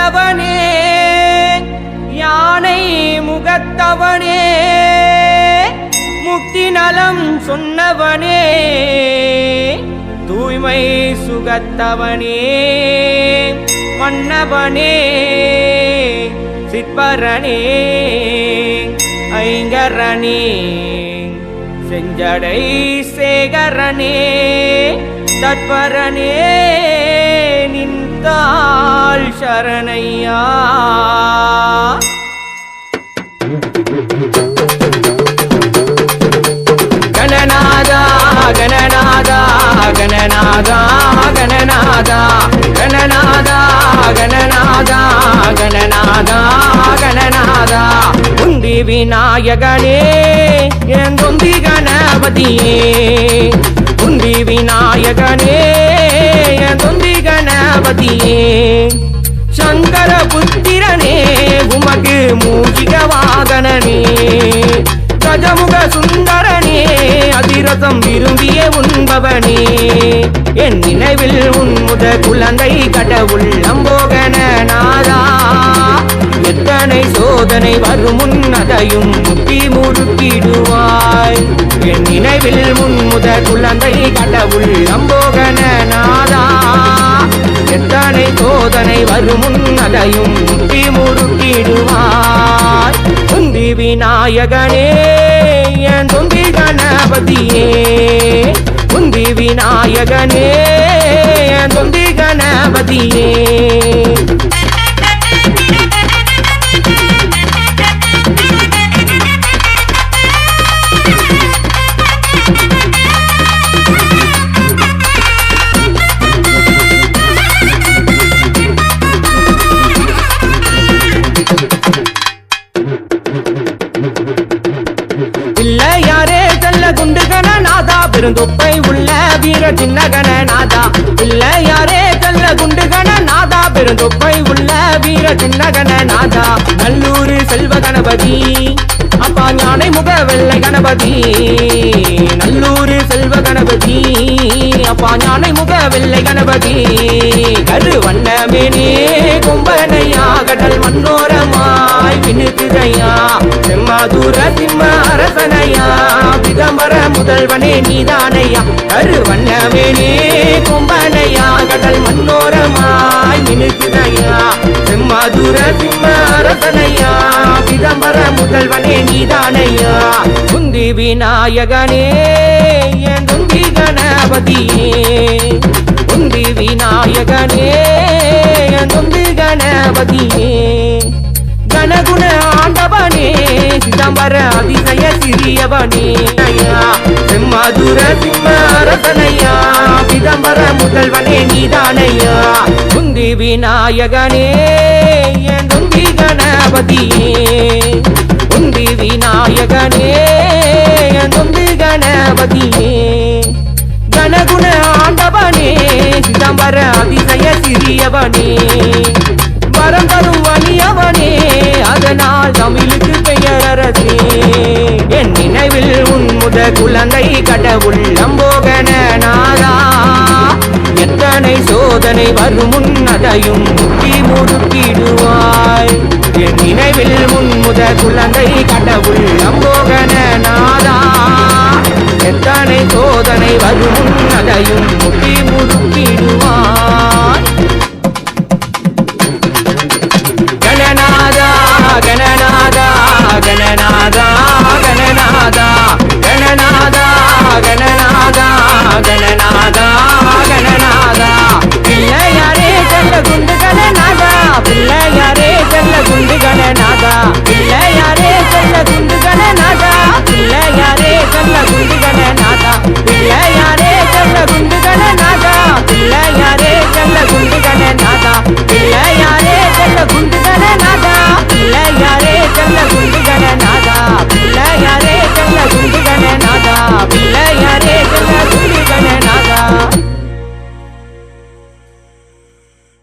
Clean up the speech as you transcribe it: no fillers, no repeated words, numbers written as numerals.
வல்லவனே யானை முகத்தவனே முக்தி நலம் சொன்னவனே தூய்மை சுகத்தவனே மன்னவனே சிற்பரனே ஐங்கரனே செஞ்சடை சேகரனே தற்பரனே நின்றாள் சரணையா கணநாதா கணநாதா கணநாதா கணநாதா கணநாதா கணநாதா கணநாதா கணநாதா உந்தி விநாயகனே என் தொந்தி கணபதியே உந்தி விநாயகனே என் தொந்தி கணபதியே சங்கர புத்திரனே உமக்கு மூஷிக வாகனனே கஜமுக சுந்தரனே அதிரசம் விரும்பிய உண்பவனே என் நினைவில் உன்முத குழந்தை கடவுள் அம்போகன நாதா எத்தனை சோதனை வரும் முன்னதையும் முட்டி முறுக்கிடுவாய் என் நினைவில் முன்முத குழந்தை கடவுள் அம்போகன நாதா எத்தனை சோதனை வரும் முன்னதையும் முட்டி முறுக்கிடுவாய் உந்தி விநாயகனே என் தொந்தி கணபதியே உந்தி விநாயகனே என் தொந்தி கணபதியே பிள்ளையாரே செல்ல குண்டுகன நாதா பெருந்தொப்பை உள்ள வீர சின்னகன நாதா பிள்ளையாரே செல்ல குண்டுகன நாதா பெருந்தொப்பை உள்ள வீர சின்னகன நாதா நல்லூர் செல்வ கணபதி அப்பா ஞானை முக வெள்ளை கணபதி நல்லூர் செல்வ கணபதி அப்பா ஞானை முக வெள்ளை கணபதி கருவண்ணமேனே கும்பனையா கடல் மன்னோரமாய் விண்ணுக்குதையா செம்மாதூர சிம்ம அரசனையா பிதம்பர முதல்வனே நீதானையா கருவண்ணமேனே கும்பனையா கடல் மன்னோரமாய் விண்ணுக்குதையா செம்மாதூர சிம்ம அரசனையா பிதம்பர முதல்வனே நீதானையா உந்தி விநாயகனே என் தொந்தி கணபதியே உந்தி விநாயகனே என் தொந்தி கணபதியே கணகுண ஆண்டவனே சிதம்பர அதிசய சிறியவனே செம்மாதுர சிம்ம அரசனையா பிதம்பர முதல்வனே நீதானையா உந்தி விநாயகனே என் தொந்தி கணபதியே உந்தி விநாயகனே என் தொந்தி கணபதியே கணகுண ஆண்டவனே சிதம்பர அதிசய சிறியவனே வரம் தரும் வலியவனே அதனால் தமிழுக்கு பெயரரசே என் நினைவில் உன்முத குழந்தை கடவுள் அம்போகன நாதா எத்தனை சோதனை வரும் முன்னதையும் முட்டி முறுக்கிடுவாய் என் நினைவில் முன்முத குழந்தை கடவுள் அம்போகன நாதா எத்தனை சோதனை வரும் முன்னதையும் முட்டி முறுக்கிடுவாய்